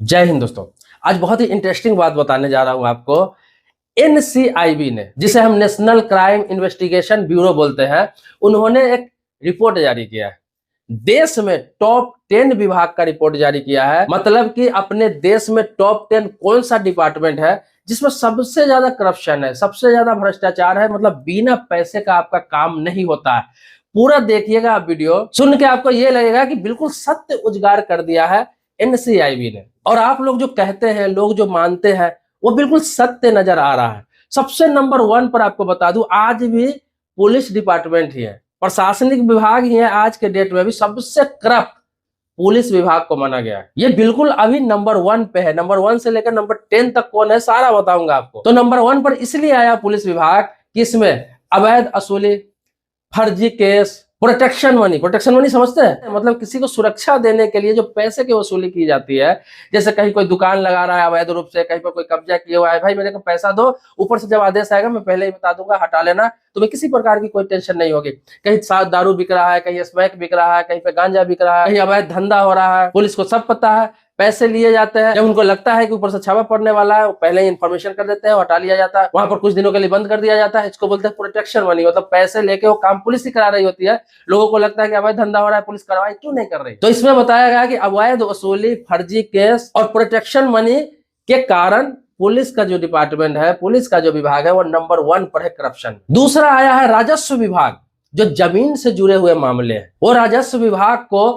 जय हिंद दोस्तों। आज बहुत ही इंटरेस्टिंग बात बताने जा रहा हूं आपको। एनसीआईबी ने, जिसे हम नेशनल क्राइम इन्वेस्टिगेशन ब्यूरो बोलते हैं, उन्होंने एक रिपोर्ट जारी किया है। देश में टॉप 10 विभाग का रिपोर्ट जारी किया है। मतलब कि अपने देश में टॉप 10 कौन सा डिपार्टमेंट है जिसमें सबसे ज्यादा करप्शन है, सबसे ज्यादा भ्रष्टाचार है। मतलब बिना पैसे का आपका काम नहीं होता है। पूरा देखिएगा आप वीडियो, सुन के आपको ये लगेगा कि बिल्कुल सत्य उजागर कर दिया है एनसीआईबी ने। और आप लोग जो कहते हैं, लोग जो मानते हैं, वो बिल्कुल सत्य नजर आ रहा है। सबसे नंबर 1 पर आपको बता दूं, आज भी पुलिस डिपार्टमेंट ही है, प्रशासनिक विभाग ही है। आज के डेट में भी सबसे करप्ट पुलिस विभाग को माना गया है। ये बिल्कुल अभी नंबर 1 पे है। नंबर 1 से लेकर नंबर 10 तक कौन है सारा बताऊंगा आपको। तो नंबर 1 पर इसलिए आया पुलिस विभाग कि इसमें अवैध वसूली, फर्जी केस, प्रोटेक्शन मनी समझते हैं? मतलब किसी को सुरक्षा देने के लिए जो पैसे की वसूली की जाती है। जैसे कहीं कोई दुकान लगा रहा है अवैध रूप से, कहीं पर कोई कब्जा किया हुआ है, भाई मेरे को पैसा दो, ऊपर से जब आदेश आएगा मैं पहले ही बता दूंगा, हटा लेना, तुम्हें किसी प्रकार की कोई टेंशन नहीं होगी। कहीं साथ दारू बिक रहा है, कहीं स्मैक बिक रहा है, कहीं पे गांजा बिक रहा है, कहीं अवैध धंधा हो रहा है, पुलिस को सब पता है। पैसे लिए जाते हैं, जब उनको लगता है कि ऊपर से छापा पड़ने वाला है, वो पहले ही इन्फॉर्मेशन कर देते हैं, हटा लिया जाता है, वहां पर कुछ दिनों के लिए बंद कर दिया जाता है। इसको बोलते हैं प्रोटेक्शन मनी। मतलब पैसे लेके वो काम पुलिस ही करा रही होती है। लोगों को लगता है कि अवैध धंधा हो रहा है, पुलिस कार्रवाई क्यों नहीं कर रही। तो इसमें बताया गया कि अवैध वसूली, फर्जी केस और प्रोटेक्शन मनी के कारण पुलिस का जो डिपार्टमेंट है, पुलिस का जो विभाग है, वो नंबर 1 पर है करप्शन। दूसरा आया है राजस्व विभाग, जो जमीन से जुड़े हुए मामले हैं। वो राजस्व विभाग को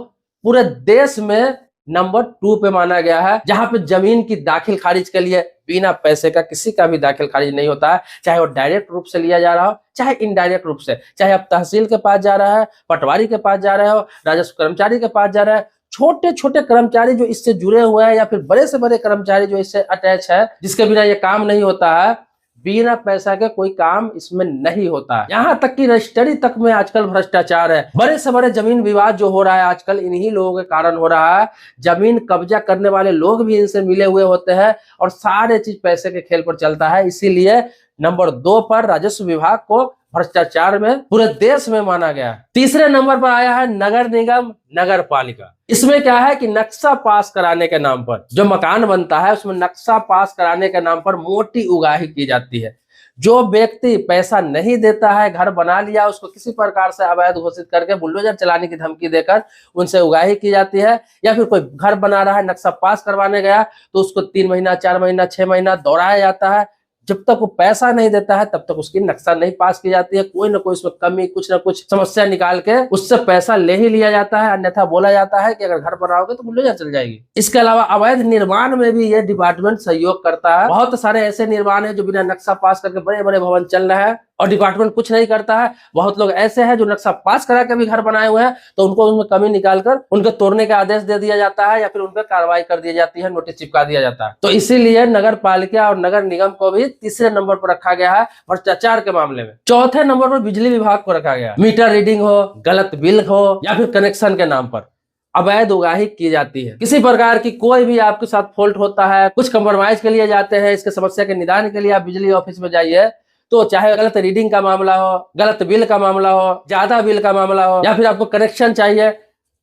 पूरे देश में नंबर 2 पे माना गया है, जहां पे जमीन की दाखिल खारिज के लिए बिना पैसे का किसी का भी दाखिल खारिज नहीं होता है। चाहे वो डायरेक्ट रूप से लिया जा रहा हो, चाहे इनडायरेक्ट रूप से, चाहे आप तहसील के पास जा रहा है, पटवारी के पास जा रहे हो, राजस्व कर्मचारी के पास जा रहा है, छोटे छोटे कर्मचारी जो इससे जुड़े हुए हैं, या फिर बड़े से बड़े कर्मचारी जो इससे अटैच है, जिसके बिना ये काम नहीं होता है, बिना पैसा के कोई काम इसमें नहीं होता है। यहाँ तक कि रजिस्ट्री तक में आजकल भ्रष्टाचार है। बड़े से बड़े जमीन विवाद जो हो रहा है आजकल, इन्हीं लोगों के कारण हो रहा है। जमीन कब्जा करने वाले लोग भी इनसे मिले हुए होते हैं और सारे चीज पैसे के खेल पर चलता है। इसीलिए नंबर 2 पर राजस्व विभाग को भ्रष्टाचार में पूरे देश में माना गया है। तीसरे नंबर पर आया है नगर निगम, नगर पालिका। इसमें क्या है कि नक्शा पास कराने के नाम पर जो मकान बनता है, उसमें नक्शा पास कराने के नाम पर मोटी उगाही की जाती है। जो व्यक्ति पैसा नहीं देता है, घर बना लिया, उसको किसी प्रकार से अवैध घोषित करके बुलडोजर चलाने की धमकी देकर उनसे उगाही की जाती है। या फिर कोई घर बना रहा है, नक्शा पास करवाने गया, तो उसको 3 महीना, 4 महीना, 6 महीना दौड़ाया जाता है। जब तक वो पैसा नहीं देता है तब तक उसकी नक्शा नहीं पास की जाती है। कोई ना कोई उसमें कमी, कुछ ना कुछ समस्या निकाल के उससे पैसा ले ही लिया जाता है। अन्यथा बोला जाता है कि अगर घर बनाओगे तो बुलडोजर चल जाएगी। इसके अलावा अवैध निर्माण में भी ये डिपार्टमेंट सहयोग करता है। बहुत सारे ऐसे निर्माण है जो बिना नक्शा पास करके बड़े बड़े भवन चल रहे हैं और डिपार्टमेंट कुछ नहीं करता है। बहुत लोग ऐसे हैं जो नक्शा पास करा के भी घर बनाए हुए हैं, तो उनको उसमें कमी निकालकर उनको तोड़ने का आदेश दे दिया जाता है, या फिर उन पर कार्रवाई कर दी जाती है, नोटिस चिपका दिया जाता है। तो इसीलिए नगर पालिका और नगर निगम को भी तीसरे नंबर पर रखा गया है भ्रष्टाचार के मामले में। चौथे नंबर पर बिजली विभाग को रखा गया। मीटर रीडिंग हो, गलत बिल हो, या फिर कनेक्शन के नाम पर अवैध उगाही की जाती है। किसी प्रकार की कोई भी आपके साथ फॉल्ट होता है, कुछ कंप्रोमाइज के लिए जाते हैं, इसके समस्या के निदान के लिए आप बिजली ऑफिस में जाइए, तो चाहे गलत रीडिंग का मामला हो, गलत बिल का मामला हो, ज्यादा बिल का मामला हो, या फिर आपको कनेक्शन चाहिए,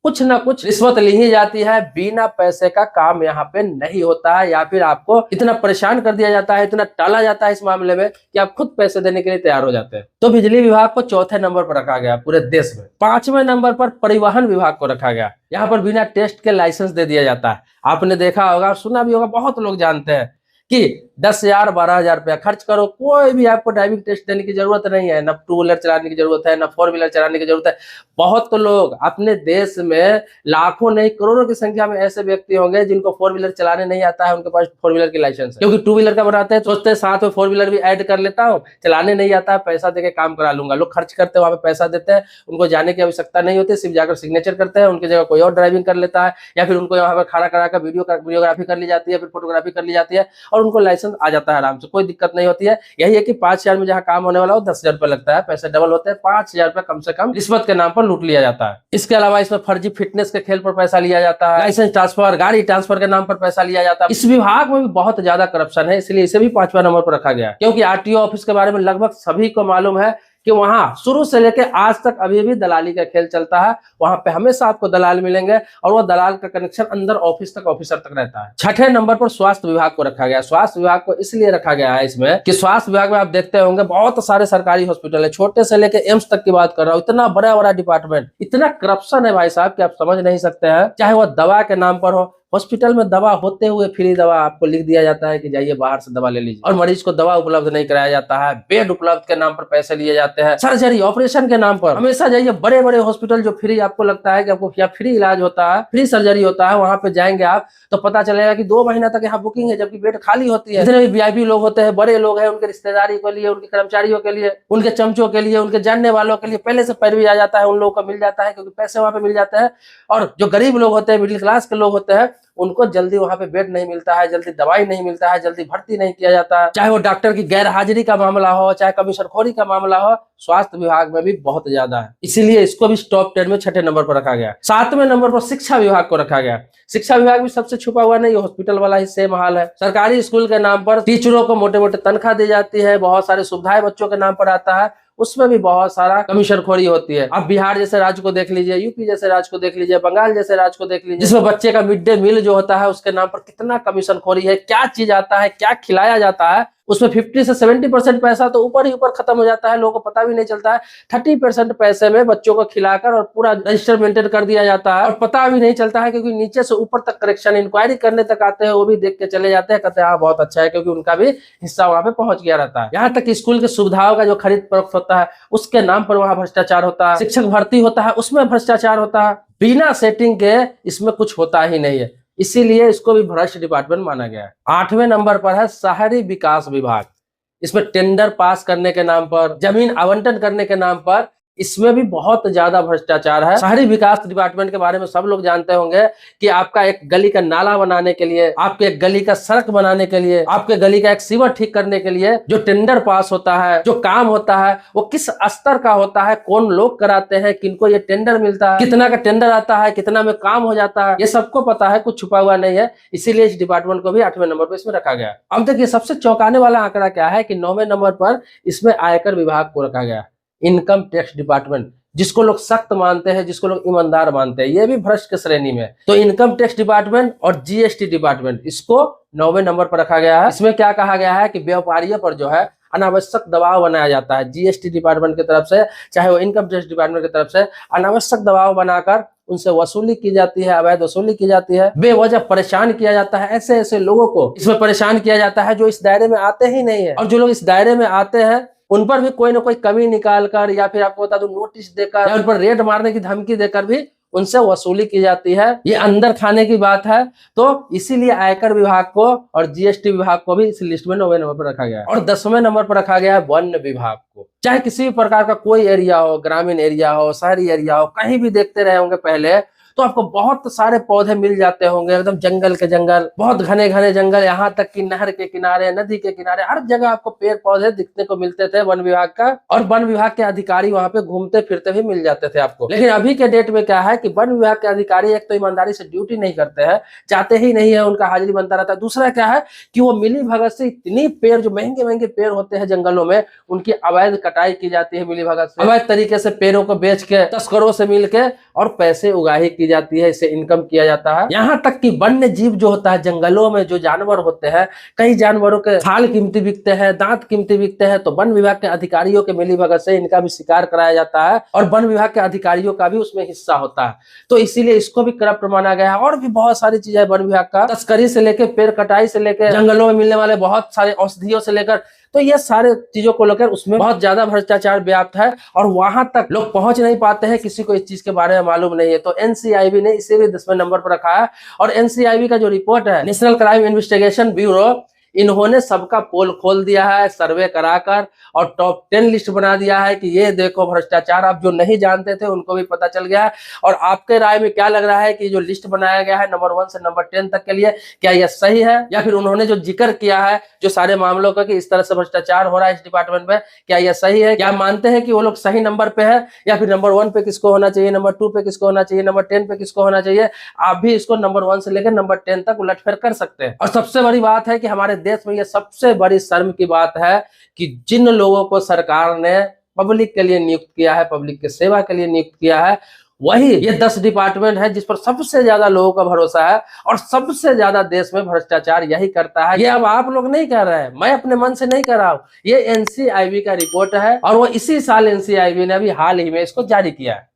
कुछ ना कुछ रिश्वत ली ही जाती है। बिना पैसे का काम यहाँ पे नहीं होता है, या फिर आपको इतना परेशान कर दिया जाता है, इतना टाला जाता है इस मामले में कि आप खुद पैसे देने के लिए तैयार हो जाते हैं। तो बिजली विभाग को चौथे नंबर पर रखा गया पूरे देश में। 5वें नंबर पर परिवहन विभाग को रखा गया। यहाँ पर बिना टेस्ट के लाइसेंस दे दिया जाता है। आपने देखा होगा, सुना भी होगा, बहुत लोग जानते हैं कि 10,000 12,000 रुपया खर्च करो, कोई भी आपको ड्राइविंग टेस्ट देने की जरूरत नहीं है। न 2 व्हीलर चलाने की जरूरत है, न 4 व्हीलर चलाने की जरूरत है। बहुत तो लोग अपने देश में लाखों नहीं करोड़ों की संख्या में ऐसे व्यक्ति होंगे जिनको 4 व्हीलर चलाने नहीं आता है, उनके पास 4 व्हीलर की लाइसेंस है। क्योंकि 2 व्हीलर का बनाते हैं, सोचते हैं साथ में 4 व्हीलर भी ऐड कर लेता हूँ, चलाने नहीं आता है, पैसा देके काम करा लूंगा। लोग खर्च करते हैं, वहां पे पैसा देते हैं, उनको जाने की आवश्यकता नहीं होती, सिर्फ जाकर सिग्नेचर करते हैं, उनकी जगह कोई और ड्राइविंग कर लेता है, या फिर उनको यहाँ पर खड़ा करा कर वीडियोग्राफी कर ली जाती है, फिर फोटोग्राफी कर ली जाती है, और उनको लाइसेंस आ जाता है आराम से, कोई दिक्कत नहीं होती है। यही है कि 5,000 में जहां काम होने वाला हो 10,000 रुपए लगता है, पैसे डबल होते हैं। 5,000 रुपए कम से कम रिश्वत के नाम पर लूट लिया जाता है। इसके अलावा इसमें फर्जी फिटनेस के खेल पर पैसा लिया जाता है, लाइसेंस ट्रांसफर, गाड़ी ट्रांसफर के नाम पर पैसा लिया जाता है। इस विभाग में भी बहुत ज्यादा करप्शन है, इसलिए इसे भी 5वां नंबर पर रखा गया। क्योंकि आरटीओ ऑफिस के बारे में लगभग सभी को मालूम है कि वहां शुरू से लेकर आज तक अभी भी दलाली का खेल चलता है। वहां पे हमेशा आपको दलाल मिलेंगे और वो दलाल का कनेक्शन अंदर ऑफिस तक, ऑफिसर तक रहता है। छठे नंबर पर स्वास्थ्य विभाग को रखा गया। स्वास्थ्य विभाग को इसलिए रखा गया है इसमें कि स्वास्थ्य विभाग में आप देखते होंगे बहुत सारे सरकारी हॉस्पिटल है, छोटे से लेकर एम्स तक की बात कर रहा हूँ, इतना बड़ा बड़ा डिपार्टमेंट, इतना करप्शन है भाई साहब कि आप समझ नहीं सकते हैं। चाहे वो दवा के नाम पर हो, हॉस्पिटल में दवा होते हुए फ्री दवा आपको लिख दिया जाता है कि जाइए बाहर से दवा ले लीजिए, और मरीज को दवा उपलब्ध नहीं कराया जाता है। बेड उपलब्ध के नाम पर पैसे लिए जाते हैं। सर्जरी, ऑपरेशन के नाम पर हमेशा जाइए बड़े बड़े हॉस्पिटल जो फ्री आपको लगता है कि आपको यहाँ फ्री इलाज होता है, फ्री सर्जरी होता है, वहां पे जाएंगे आप तो पता चलेगा कि 2 महीना तक यहाँ बुकिंग है, जबकि बेड खाली होती है। जितने भी वीआईपी लोग होते हैं, बड़े लोग हैं, उनके रिश्तेदारी के लिए, उनके कर्मचारियों के लिए, उनके चमचों के लिए, उनके जानने वालों के लिए पहले से पैरवी आ जाता है, उन लोगों को मिल जाता है क्योंकि पैसे वहां पे मिल जाते हैं। और जो गरीब लोग होते हैं, मिडिल क्लास के लोग होते हैं, उनको जल्दी वहां पे बेड नहीं मिलता है, जल्दी दवाई नहीं मिलता है, जल्दी भर्ती नहीं किया जाता है। चाहे वो डॉक्टर की गैर हाजिरी का मामला हो, चाहे कमीशनखोरी का मामला हो, स्वास्थ्य विभाग में भी बहुत ज्यादा है। इसीलिए इसको भी टॉप 10 में छठे नंबर पर रखा गया। 7वें नंबर पर शिक्षा विभाग को रखा गया। शिक्षा विभाग भी सबसे छुपा हुआ नहीं, हॉस्पिटल वाला ही सेम हाल है। सरकारी स्कूल के नाम पर टीचरों को मोटे मोटे तनख्वाह दी जाती है, बहुत सारी सुविधाएं बच्चों के नाम पर आता है, उसमें भी बहुत सारा कमीशनखोरी होती है। अब बिहार जैसे राज्य को देख लीजिए, यूपी जैसे राज्य को देख लीजिए, बंगाल जैसे राज्य को देख लीजिए, जिसमें बच्चे का मिड डे मील जो होता है उसके नाम पर कितना कमीशनखोरी है, क्या चीज आता है, क्या खिलाया जाता है, उसमें 50 से 70% पैसा तो ऊपर ही ऊपर खत्म हो जाता है, लोगों को पता भी नहीं चलता है। 30% पैसे में बच्चों को खिलाकर और पूरा रजिस्टर मेंटेन कर दिया जाता है और पता भी नहीं चलता है, क्योंकि नीचे से ऊपर तक करेक्शन इंक्वायरी करने तक आते हैं, वो भी देख के चले जाते हैं, कहते हैं हाँ बहुत अच्छा है, क्योंकि उनका भी हिस्सा वहां पे पहुंच गया रहता है। यहाँ तक कि स्कूल के सुविधाओं का जो खरीद फरोख्त होता है उसके नाम पर वहां भ्रष्टाचार होता है। शिक्षक भर्ती होता है उसमें भ्रष्टाचार होता है, बिना सेटिंग के इसमें कुछ होता ही नहीं है, इसीलिए इसको भी भ्रष्ट डिपार्टमेंट माना गया है। 8वें नंबर पर है शहरी विकास विभाग। इसमें टेंडर पास करने के नाम पर, जमीन आवंटन करने के नाम पर, इसमें भी बहुत ज्यादा भ्रष्टाचार है। शहरी विकास डिपार्टमेंट के बारे में सब लोग जानते होंगे कि आपका एक गली का नाला बनाने के लिए, आपके एक गली का सड़क बनाने के लिए, आपके गली का एक सीवर ठीक करने के लिए जो टेंडर पास होता है, जो काम होता है, वो किस स्तर का होता है, कौन लोग कराते हैं, किनको ये टेंडर मिलता है, कितना का टेंडर आता है, कितना में काम हो जाता है, ये सबको पता है, कुछ छुपा हुआ नहीं है। इसीलिए इस डिपार्टमेंट को भी 8वें नंबर पर इसमें रखा गया। अब देखिए सबसे चौंकाने वाला आंकड़ा क्या है कि 9वें नंबर पर इसमें आयकर विभाग को रखा गया। इनकम टैक्स डिपार्टमेंट, जिसको लोग सख्त मानते हैं, जिसको लोग ईमानदार मानते हैं, ये भी भ्रष्ट की श्रेणी में। तो इनकम टैक्स डिपार्टमेंट और जीएसटी डिपार्टमेंट, इसको 9वें नंबर पर रखा गया है। इसमें क्या कहा गया है कि व्यापारियों पर जो है अनावश्यक दबाव बनाया जाता है, जीएसटी डिपार्टमेंट की तरफ से, चाहे वो इनकम टैक्स डिपार्टमेंट की तरफ से, अनावश्यक दबाव बनाकर उनसे वसूली की जाती है, अवैध वसूली की जाती है, बेवजह परेशान किया जाता है। ऐसे ऐसे लोगों को इसमें परेशान किया जाता है जो इस दायरे में आते ही नहीं है, और जो लोग इस दायरे में आते हैं उन पर भी कोई ना कोई कमी निकाल कर, या फिर आपको बता दूं नोटिस देकर, या उन पर रेड मारने की धमकी देकर भी उनसे वसूली की जाती है। ये अंदर खाने की बात है। तो इसीलिए आयकर विभाग को और जीएसटी विभाग को भी इस लिस्ट में 9वें नंबर पर रखा गया है। और 10वें नंबर पर रखा गया है वन विभाग को। चाहे किसी भी प्रकार का कोई एरिया हो, ग्रामीण एरिया हो, शहरी एरिया हो, कहीं भी देखते रहे होंगे पहले तो आपको बहुत सारे पौधे मिल जाते होंगे, एकदम जंगल के जंगल, बहुत घने घने जंगल, यहाँ तक कि नहर के किनारे, नदी के किनारे, हर जगह आपको पेड़ पौधे दिखने को मिलते थे वन विभाग का। और वन विभाग के अधिकारी वहां पे घूमते फिरते भी मिल जाते थे आपको। लेकिन अभी के डेट में क्या है कि वन विभाग के अधिकारी एक तो ईमानदारी से ड्यूटी नहीं करते हैं, चाहते ही नहीं है, उनका हाजिरी बनता रहता है। दूसरा क्या है कि वो मिली भगत से इतनी पेड़, जो महंगे महंगे पेड़ होते हैं जंगलों में, उनकी अवैध कटाई की जाती है मिली भगत से, अवैध तरीके से पेड़ों को बेच के तस्करों से मिल के और पैसे उगाही की जाती है, इससे इनकम किया जाता है। यहाँ तक कि वन्य जीव जो होता है, जंगलों में जो जानवर होते हैं, कई जानवरों के खाल कीमती बिकते हैं, दांत कीमती बिकते हैं, तो वन विभाग के अधिकारियों के मिली भगत से इनका भी शिकार कराया जाता है और वन विभाग के अधिकारियों का भी उसमें हिस्सा होता है। तो इसीलिए इसको भी करप्ट माना गया है। और भी बहुत सारी चीजें वन विभाग का, तस्करी से लेकर, पेड़ कटाई से लेकर, जंगलों में मिलने वाले बहुत सारे औषधियों से लेकर, तो ये सारे चीजों को लेकर उसमें बहुत ज्यादा भ्रष्टाचार व्याप्त है और वहां तक लोग पहुंच नहीं पाते हैं, किसी को इस चीज के बारे में मालूम नहीं है। तो एनसीआईबी ने इसे भी 10वें नंबर पर रखा है। और एनसीआईबी का जो रिपोर्ट है, नेशनल क्राइम इन्वेस्टिगेशन ब्यूरो, इन्होंने सबका पोल खोल दिया है सर्वे कराकर और टॉप 10 लिस्ट बना दिया है कि ये देखो भ्रष्टाचार, आप जो नहीं जानते थे उनको भी पता चल गया है। और आपके राय में क्या लग रहा है कि जो लिस्ट बनाया गया है नंबर 1 से नंबर 10 तक के लिए, क्या यह सही है, या फिर उन्होंने जो जिक्र किया है जो सारे मामलों का कि इस तरह से भ्रष्टाचार हो रहा है इस डिपार्टमेंट में, क्या यह सही है? क्या मानते हैं कि वो लोग सही नंबर पे है, या फिर नंबर 1 पे किसको होना चाहिए, नंबर 2 पे किसको होना चाहिए, नंबर 10 पे किसको होना चाहिए? आप भी इसको नंबर 1 से लेकर नंबर 10 तक उलटफेर कर सकते हैं। और सबसे बड़ी बात है कि हमारे देश में यह सबसे बड़ी शर्म की बात है कि जिन लोगों को सरकार ने पब्लिक के लिए नियुक्त किया है, पब्लिक के सेवा के लिए नियुक्त किया है, वही ये 10 डिपार्टमेंट है जिस पर सबसे ज्यादा लोगों का भरोसा है और सबसे ज्यादा देश में भ्रष्टाचार यही करता है। ये अब आप लोग नहीं कह रहे हैं, मैं अपने मन से नहीं कर रहा हूं, ये एनसीआईबी का रिपोर्ट है और वो इसी साल एनसीआईबी ने अभी हाल ही में इसको जारी किया है।